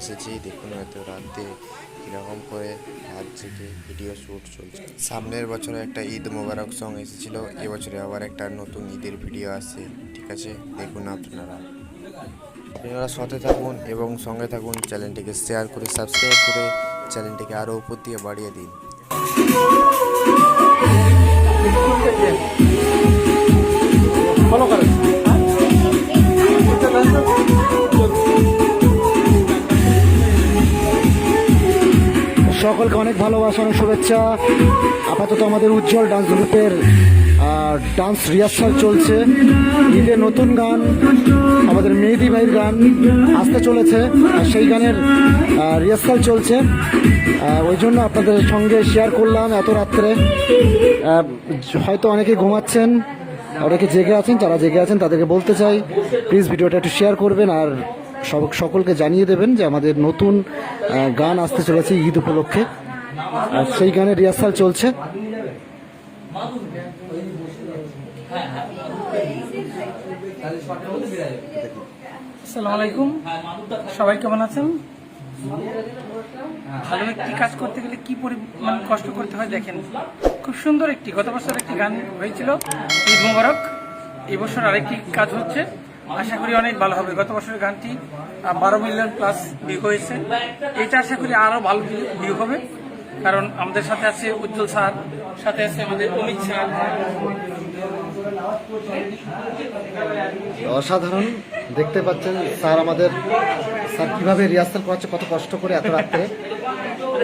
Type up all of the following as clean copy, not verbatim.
এসেছি। দেখুন এত রাতে কীরকম করে রাত জেগে ভিডিও শ্যুট চলছে। সামনের বছরে একটা ঈদ মোবারক সং এসেছিল, এবছরে আবার একটা নতুন ঈদের ভিডিও আসছে। ঠিক আছে, দেখুন আপনারা সাথে থাকুন এবং সঙ্গে থাকুন। চ্যানেলটিকে শেয়ার করে সাবস্ক্রাইব করে চ্যানেলটিকে আরও উপর দিয়ে বাড়িয়ে দিন। সকলকে অনেক ভালোবাসা, অনেক শুভেচ্ছা। আপাতত আমাদের উজ্জ্বল ডান্স গ্রুপের ডান্স রিহার্সাল চলছে। ঈদের নতুন গান, আমাদের মেহেদি ভাইয়ের গান আসতে চলেছে, সেই গানের রিহার্সাল চলছে। ওই জন্য আপনাদের সঙ্গে শেয়ার করলাম এত রাত্রে। হয়তো অনেকে ঘুমাচ্ছেন, অনেকে জেগে আছেন। যারা জেগে আছেন তাদেরকে বলতে চাই, প্লিজ ভিডিওটা একটু শেয়ার করবেন আর সকলকে জানিয়ে দেবেন যে আমাদের নতুন গান আসতে চলেছে ঈদ উপলক্ষে, আর সেই গানের রিহার্সাল চলছে। আসসালামু আলাইকুম, সবাই কেমন আছেন? ভালো একটি কাজ করতে গেলে কি পরিমাণ কষ্ট করতে হয় দেখেন। খুব সুন্দর একটি গত বছর একটি গান হয়েছিল ঈদ মোবারক, এবছর আরেকটি কাজ হচ্ছে, আশা করি অনেক ভালো হবে। গত বছরের গানটি 12 মিলিয়ন প্লাস ভিউ হয়েছে, এটা আশা করি আরও ভালো ভিউ হবে, কারণ আমাদের সাথে আছে উজ্জ্বল স্যার, সাথে আছে আমাদের অমিত স্যার। অসাধারণ দেখতে পাচ্ছেন স্যার, আমাদের স্যার কিভাবে রিহার্সাল করছে, কত কষ্ট করে এত রাত্রে।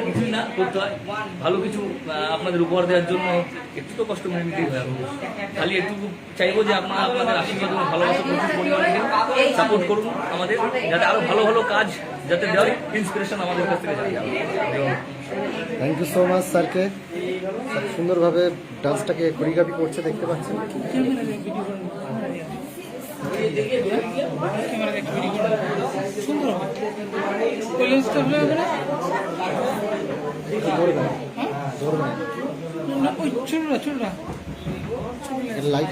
কিছুই না করতে হয়, ভালো কিছু আপনাদের উপহার দেওয়ার জন্য একটু তো কষ্ট মেনে নিতেই হয়। খালি একটু চাইবো যে আপনারা আপনাদের আশীর্বাদ এবং ভালোবাসা প্রচুর পরিমাণে সাপোর্ট করুন আমাদের, যাতে আরো ভালো ভালো কাজ যাতে দেওয়ার ইন্সপিরেশন আমাদের কাছ থেকে যাবে। থ্যাংক ইউ সো মাচ স্যারকে। সুন্দরভাবে ডান্সটাকে কোরিওগ্রাফি করছে, দেখতে পাচ্ছেন। লাইট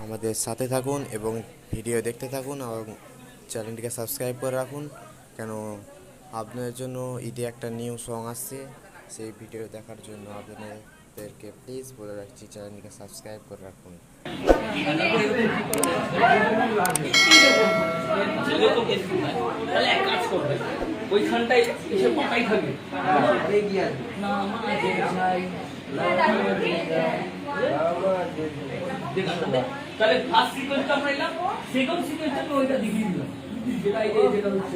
আমাদের সাথে থাকুন এবং ভিডিও দেখতে থাকুন এবং চ্যানেলটিকে সাবস্ক্রাইব করে রাখুন, কেন আপনাদের জন্য ঈদে একটা নিউ সং আসছে, সেই ভিডিও দেখার জন্য আপনাদেরকে প্লিজ বলে রাখছি চ্যানেলটিকে সাবস্ক্রাইব করে রাখুন। ওইখানটায় এসে পাতাই থাকবে। তাহলে ফার্স্ট সিকোয়েন্সটা আমরা এলাম, সেকেন্ড সিকোয়েন্সটা ওইটা দেখিয়ে দিলাম, যেটা হচ্ছে